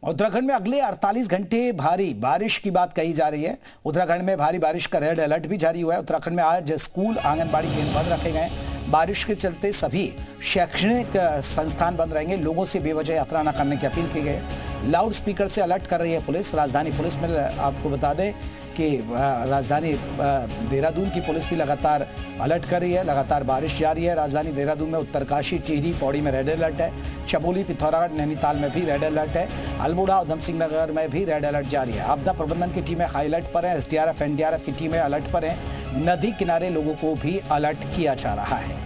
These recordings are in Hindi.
उत्तराखंड में अगले 48 घंटे भारी बारिश की बात कही जा रही है। उत्तराखंड में भारी बारिश का रेड अलर्ट भी जारी हुआ है। उत्तराखंड में आज स्कूल, आंगनबाड़ी केंद्र बंद रखे गए। बारिश के चलते सभी शैक्षणिक संस्थान बंद रहेंगे। लोगों से बेवजह यात्रा न करने की अपील की गई है। लाउड स्पीकर से अलर्ट कर रही है पुलिस। राजधानी पुलिस में आपको बता दें कि राजधानी देहरादून की पुलिस भी लगातार अलर्ट कर रही है। लगातार बारिश जारी है। राजधानी देहरादून में उत्तरकाशी, टिहरी, पौड़ी में रेड अलर्ट है। चमोली, पिथौरागढ़, नैनीताल में भी रेड अलर्ट है। अल्मोड़ा, उधम सिंह नगर में भी रेड अलर्ट जारी है। आपदा प्रबंधन की टीमें हाई अलर्ट पर है। एसडीआरएफ, एनडीआरएफ की टीमें अलर्ट पर है। नदी किनारे लोगों को भी अलर्ट किया जा रहा है।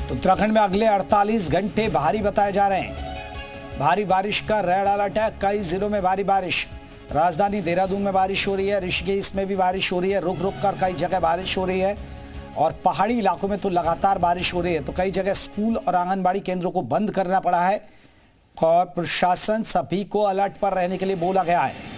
तो उत्तराखंड में अगले 48 घंटे भारी बताए जा रहे हैं। भारी बारिश का रेड अलर्ट है। कई जिलों में भारी बारिश। राजधानी देहरादून में बारिश हो रही है। ऋषिकेश में भी बारिश हो रही है। रुक रुक कर कई जगह बारिश हो रही है और पहाड़ी इलाकों में तो लगातार बारिश हो रही है। तो कई जगह स्कूल और आंगनबाड़ी केंद्रों को बंद करना पड़ा है और प्रशासन सभी को अलर्ट पर रहने के लिए बोला गया है।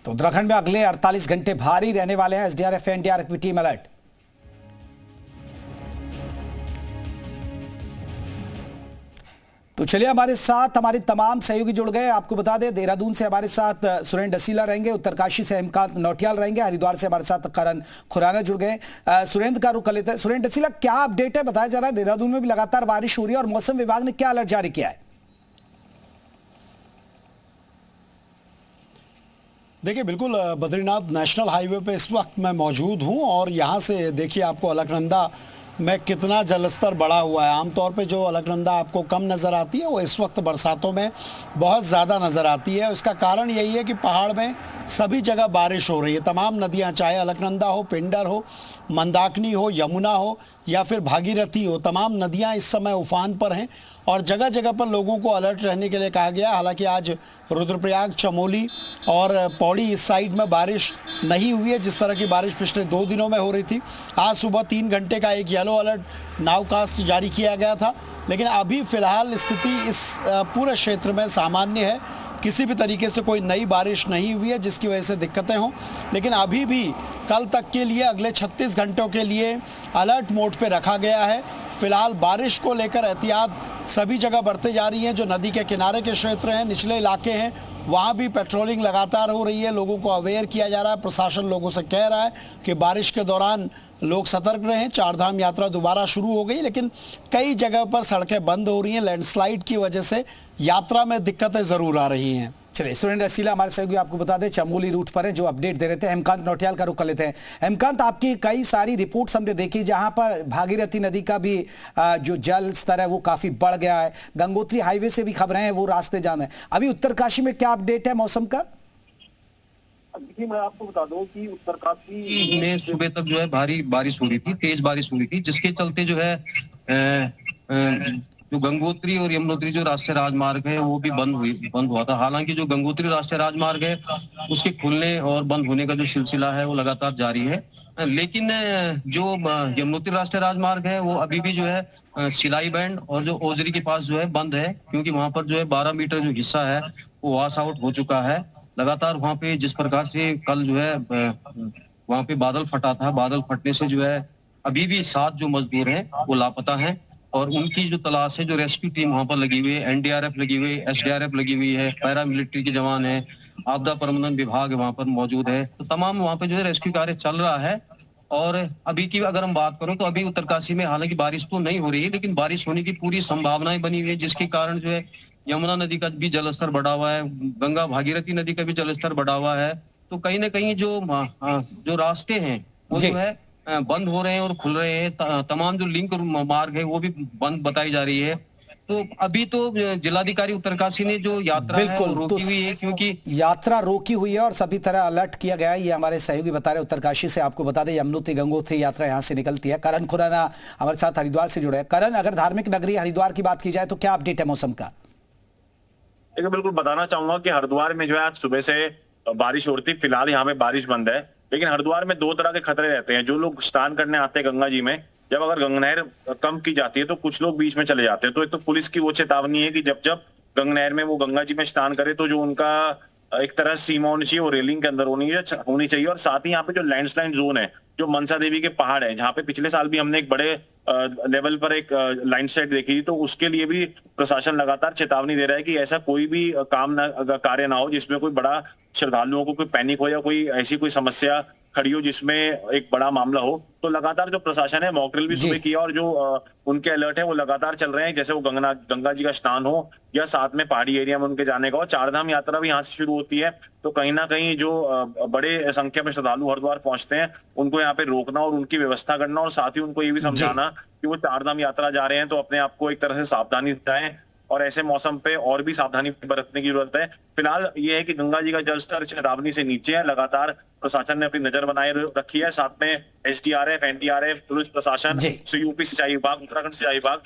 तो उत्तराखंड में अगले 48 घंटे भारी रहने वाले हैं। एसडीआरएफ, एनडीआरएफ की टीम अलर्ट। तो चलिए, हमारे साथ हमारे तमाम सहयोगी जुड़ गए। आपको बता दें, देहरादून से हमारे साथ सुरेंद्र डसीला रहेंगे, उत्तरकाशी से हेमकांत नौटियाल रहेंगे, हरिद्वार से हमारे साथ करण खुराना जुड़ गए। सुरेंद्र का रुख कर लेते हैं। सुरेंद्र डसीला, क्या अपडेट है? बताया जा रहा है देहरादून में भी लगातार बारिश हो रही है और मौसम विभाग ने क्या अलर्ट जारी किया है? देखिए, बिल्कुल बद्रीनाथ नेशनल हाईवे पे इस वक्त मैं मौजूद हूं और यहां से देखिए आपको अलकनंदा में कितना जलस्तर बढ़ा हुआ है। आमतौर पे जो अलकनंदा आपको कम नज़र आती है वो इस वक्त बरसातों में बहुत ज़्यादा नज़र आती है। उसका कारण यही है कि पहाड़ में सभी जगह बारिश हो रही है। तमाम नदियां, चाहे अलकनंदा हो, पिंडर हो, मंदाकिनी हो, यमुना हो या फिर भागीरथी हो, तमाम नदियां इस समय उफान पर हैं और जगह जगह पर लोगों को अलर्ट रहने के लिए कहा गया। हालांकि आज रुद्रप्रयाग, चमोली और पौड़ी इस साइड में बारिश नहीं हुई है जिस तरह की बारिश पिछले 2 दिनों में हो रही थी। आज सुबह 3 घंटे का एक येलो अलर्ट नावकास्ट जारी किया गया था, लेकिन अभी फ़िलहाल स्थिति इस पूरे क्षेत्र में सामान्य है। किसी भी तरीके से कोई नई बारिश नहीं हुई है जिसकी वजह से दिक्कतें हों, लेकिन अभी भी कल तक के लिए, अगले 36 घंटों के लिए अलर्ट मोड पे रखा गया है। फिलहाल बारिश को लेकर एहतियात सभी जगह बरती जा रही हैं। जो नदी के किनारे के क्षेत्र हैं, निचले इलाके हैं, वहाँ भी पेट्रोलिंग लगातार हो रही है। लोगों को अवेयर किया जा रहा है। प्रशासन लोगों से कह रहा है कि बारिश के दौरान लोग सतर्क रहें। चारधाम यात्रा दोबारा शुरू हो गई, लेकिन कई जगह पर सड़कें बंद हो रही हैं। लैंडस्लाइड की वजह से यात्रा में दिक्कतें ज़रूर आ रही हैं। चलिए, सुरेंद्र डसीला हमारे सहयोगी आपको बता दें चमोली रूट पर है जो अपडेट दे रहे थे। हेमकांत नौटियाल का रुख कर लेते हैं। हेमकांत, आपकी कई सारी रिपोर्ट्स हमने देखी जहां पर भागीरथी नदी का भी जो जल स्तर है वो काफी बढ़ गया है। गंगोत्री हाईवे से भी खबरें हैं, वो रास्ते जाम है। अभी उत्तरकाशी में क्या अपडेट है मौसम का? देखिए, मैं आपको बता दूं कि उत्तरकाशी में सुबह तक जो है भारी बारिश हो रही थी, तेज बारिश हो रही थी, जिसके चलते जो है जो गंगोत्री और यमुनोत्री जो राष्ट्रीय राजमार्ग है वो भी बंद हुआ था। हालांकि जो गंगोत्री राष्ट्रीय राजमार्ग है उसके खुलने और बंद होने का जो सिलसिला है वो लगातार जारी है, लेकिन जो यमुनोत्री राष्ट्रीय राजमार्ग है वो अभी भी जो है सिलाई बैंड और जो ओजरी के पास जो है बंद है, क्योंकि वहां पर जो है 12 मीटर जो हिस्सा है वो वॉश आउट हो चुका है। लगातार वहां पे जिस प्रकार से कल जो है वहां पे बादल फटा था, बादल फटने से जो है अभी भी 7 जो मजदूर हैं वो लापता हैं और उनकी जो तलाश है, जो रेस्क्यू टीम वहां पर लगी हुई है, एनडीआरएफ लगी हुई है, एसडीआरएफ लगी हुई है, पैरा मिलिट्री के जवान है, आपदा प्रबंधन विभाग वहां पर मौजूद है। तो तमाम वहां पे जो है रेस्क्यू कार्य चल रहा है। और अभी की अगर हम बात करें तो अभी उत्तरकाशी में हालांकि बारिश तो नहीं हो रही है, लेकिन बारिश होने की पूरी संभावनाएं बनी हुई है, जिसके कारण जो है यमुना नदी का भी जलस्तर बढ़ा हुआ है, गंगा भागीरथी नदी का भी जलस्तर बढ़ा हुआ है। तो कहीं ना कहीं जो रास्ते हैं वो जो है बंद हो रहे हैं और खुल रहे हैं। तमाम जो लिंक मार्ग है वो भी बंद बताई जा रही है। तो अभी तो जिलाधिकारी उत्तरकाशी ने जो यात्रा है वो रोकी हुई है, क्योंकि यात्रा रोकी हुई है और सभी तरह अलर्ट किया गया है। ये हमारे सहयोगी बता रहे उत्तरकाशी से। आपको बता दें यमुनोत्री गंगोत्री यात्रा यहां से निकलती है। करण खुराना हमारे साथ हरिद्वार से जुड़े हैं। करण, अगर धार्मिक नगरी हरिद्वार की बात की जाए तो क्या अपडेट है मौसम का? बिल्कुल बताना चाहूंगा कि हरिद्वार में जो है आज सुबह से बारिश हो रही थी। फिलहाल यहाँ पे बारिश बंद है लेकिन हरिद्वार में दो तरह के खतरे रहते हैं। जो लोग स्नान करने आते हैं गंगा जी में, जब अगर गंगा नहर कम की जाती है तो कुछ लोग बीच में चले जाते हैं। तो एक तो पुलिस की वो चेतावनी है कि जब जब गंगा नहर में वो गंगा जी में स्नान करे तो जो उनका एक तरह सीमा होनी चाहिए वो रेलिंग के अंदर होनी चाहिए। और साथ ही यहाँ पे जो लैंडस्लाइड जोन है, जो मनसा देवी के पहाड़ है, जहाँ पे पिछले साल भी हमने एक बड़े लेवल पर एक लैंडस्लाइड देखी थी, तो उसके लिए भी प्रशासन लगातार चेतावनी दे रहा है कि ऐसा कोई भी कार्य ना हो जिसमें कोई बड़ा श्रद्धालुओं को कोई पैनिक हो या कोई ऐसी कोई समस्या खड़ी हो जिसमें एक बड़ा मामला हो। तो लगातार जो प्रशासन है मॉक ड्रिल भी सुबह किया और जो उनके अलर्ट है वो लगातार चल रहे हैं, जैसे वो गंगा जी का स्नान हो या साथ में पहाड़ी एरिया में उनके जाने का हो। चारधाम यात्रा भी यहाँ से शुरू होती है, तो कहीं ना कहीं जो बड़े संख्या में श्रद्धालु हरिद्वार पहुंचते हैं उनको यहाँ पे रोकना और उनकी व्यवस्था करना, और साथ ही उनको ये भी समझाना कि वो चारधाम यात्रा जा रहे हैं तो अपने आप को एक तरह से सावधानी रखें और ऐसे मौसम पे और भी सावधानी बरतने की जरूरत है। फिलहाल ये है कि गंगा जी का जलस्तर चेतावनी से नीचे है। लगातार प्रशासन ने अपनी नजर बनाए रखी है, साथ में एसडीआरएफ, एनडीआरएफ, पुलिस प्रशासन, यूपी सिंचाई विभाग, उत्तराखंड सिंचाई विभाग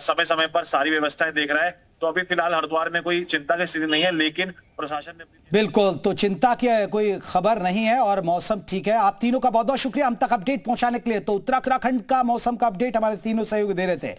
समय समय पर सारी व्यवस्थाएं देख रहा है। तो अभी फिलहाल हरिद्वार में कोई चिंता की स्थिति नहीं है, लेकिन प्रशासन ने बिल्कुल तो चिंता की कोई खबर नहीं है और मौसम ठीक है। आप तीनों का बहुत बहुत शुक्रिया हम तक अपडेट पहुंचाने के लिए। तो उत्तराखंड का मौसम का अपडेट हमारे तीनों सहयोगी दे रहे थे।